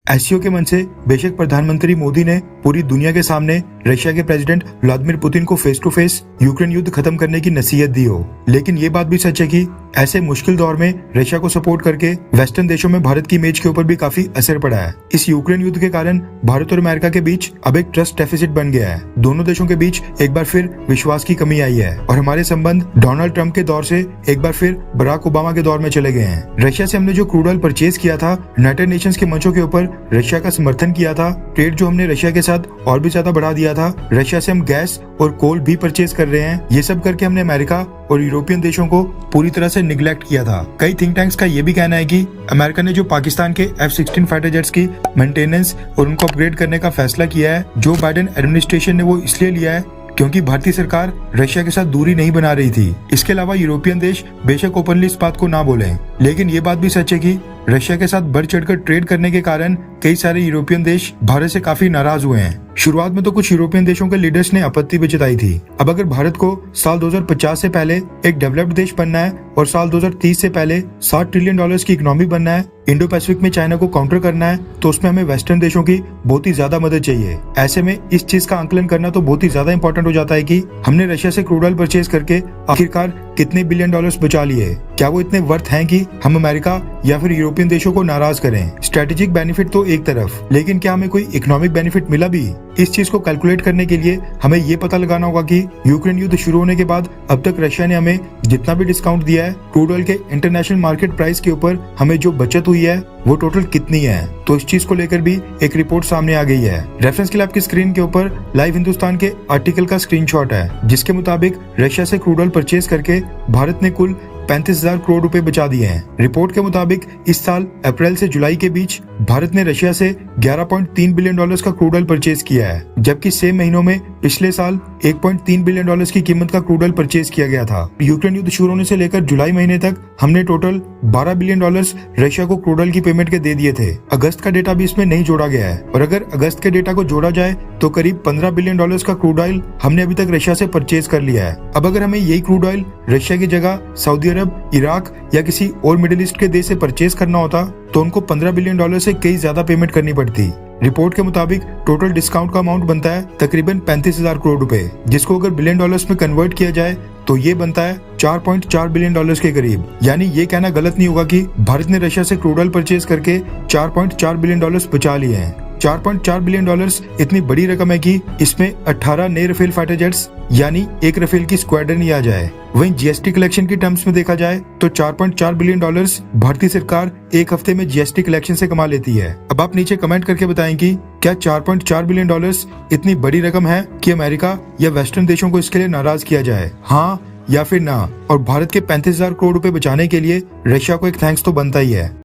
SCO के मन से बेशक प्रधानमंत्री मोदी ने पूरी दुनिया के सामने रशिया के प्रेसिडेंट व्लादिमीर पुतिन को फेस टू फेस यूक्रेन युद्ध खत्म करने की नसीहत दी हो, लेकिन ये बात भी सच है कि ऐसे मुश्किल दौर में रशिया को सपोर्ट करके वेस्टर्न देशों में भारत की इमेज के ऊपर भी काफी असर पड़ा है। इस यूक्रेन युद्ध के कारण भारत और अमेरिका के बीच अब एक ट्रस्ट डेफिसिट बन गया है। दोनों देशों के बीच एक बार फिर विश्वास की कमी आई है और हमारे संबंध डोनाल्ड ट्रंप के दौर से एक बार फिर बराक ओबामा के दौर में चले गए हैं। रशिया से हमने जो क्रूड ऑयल परचेज किया था, यूनाइटेड नेशंस के मंचों के ऊपर रशिया का समर्थन किया था, ट्रेड जो हमने रशिया के साथ और भी ज्यादा बढ़ा दिया था, रशिया से हम गैस और कोल भी परचेज कर रहे हैं। ये सब करके हमने अमेरिका और यूरोपियन देशों को पूरी तरह से निगलेक्ट किया था। कई थिंक टैंक्स का ये भी कहना है कि अमेरिका ने जो पाकिस्तान के F-16 फाइटर जेट्स की मेंटेनेंस और उनको अपग्रेड करने का फैसला किया है, जो बाइडेन एडमिनिस्ट्रेशन ने वो इसलिए लिया है क्योंकि भारतीय सरकार रशिया के साथ दूरी नहीं बना रही थी। इसके अलावा यूरोपियन देश बेशक ओपनली इस बात को ना बोलें, लेकिन ये बात भी सच है कि रशिया के साथ बढ़ चढ़कर ट्रेड करने के कारण कई सारे यूरोपियन देश भारत से काफी नाराज हुए हैं। शुरुआत में तो कुछ यूरोपियन देशों के लीडर्स ने आपत्ति भी जताई थी। अब अगर भारत को साल 2050 से पहले एक डेवलप्ड देश बनना है और साल 2030 से पहले $60 ट्रिलियन की इकोनॉमी बनना है, इंडो पैसिफिक में चाइना को काउंटर करना है, तो उसमें हमें वेस्टर्न देशों की बहुत ही ज्यादा मदद चाहिए। ऐसे में इस चीज का आंकलन करना तो बहुत ही ज्यादा इंपॉर्टेंट हो जाता है कि हमने रशिया से क्रूड ऑयल परचेज करके आखिरकार कितने बिलियन डॉलर्स बचा लिए। क्या वो इतने वर्थ हैं कि हम अमेरिका या फिर यूरोपियन देशों को नाराज करें? स्ट्रेटेजिक बेनिफिट तो एक तरफ, लेकिन क्या हमें कोई इकोनॉमिक बेनिफिट मिला भी? इस चीज को कैलकुलेट करने के लिए हमें ये पता लगाना होगा कि यूक्रेन युद्ध शुरू होने के बाद अब तक रशिया ने हमें जितना भी डिस्काउंट दिया है, क्रूड ऑयल के इंटरनेशनल मार्केट प्राइस के ऊपर हमें जो बचत हुई है वो टोटल कितनी है। तो इस चीज को लेकर भी एक रिपोर्ट सामने आ गई है। रेफरेंस के लिए आपकी स्क्रीन के ऊपर लाइव हिंदुस्तान के आर्टिकल का स्क्रीनशॉट है, जिसके मुताबिक रशिया से क्रूड ऑयल परचेज करके भारत ने कुल 35,000 करोड़ रुपए बचा दिए हैं। रिपोर्ट के मुताबिक इस साल अप्रैल से जुलाई के बीच भारत ने रशिया से $11.3 बिलियन का क्रूड ऑयल परचेज किया है, जबकि सेम महीनों में पिछले साल $1.3 बिलियन की कीमत का क्रूड ऑयल परचेज किया गया था। यूक्रेन युद्ध शुरू होने से लेकर जुलाई महीने तक हमने टोटल $12 बिलियन रशिया को क्रूड ऑयल की पेमेंट के दे दिए थे। अगस्त का डेटा भी इसमें नहीं जोड़ा गया है, और अगर अगस्त के डेटा को जोड़ा जाए तो करीब $15 बिलियन का क्रूड ऑयल हमने अभी तक रशिया से परचेज कर लिया है। अब अगर हमें यही क्रूड ऑयल रशिया की जगह सऊदी अरब, इराक या किसी और मिडिल ईस्ट के देश से परचेज करना होता तो उनको $15 बिलियन से कई ज्यादा पेमेंट करनी पड़ती। रिपोर्ट के मुताबिक टोटल डिस्काउंट का अमाउंट बनता है तकरीबन 35,000 करोड़ रुपए, जिसको अगर बिलियन डॉलर्स में कन्वर्ट किया जाए तो ये बनता है $4.4 बिलियन के करीब। यानी ये कहना गलत नहीं होगा कि भारत ने रशिया से क्रूड ऑयल परचेज करके $4.4 बिलियन बचा लिए हैं। $4.4 बिलियन इतनी बड़ी रकम है कि इसमें 18 नए राफेल फाइटर जेट्स यानी एक राफेल की स्क्वाड्रन ही आ जाए। वहीं जीएसटी कलेक्शन की टर्म्स में देखा जाए तो $4.4 बिलियन भारतीय सरकार एक हफ्ते में जीएसटी कलेक्शन से कमा लेती है। अब आप नीचे कमेंट करके बताएं कि क्या $4.4 बिलियन इतनी बड़ी रकम है कि अमेरिका या वेस्टर्न देशों को इसके लिए नाराज किया जाए, हाँ या फिर ना? और भारत के 35,000 करोड़ रुपए बचाने के लिए रशिया को एक थैंक्स तो बनता ही है।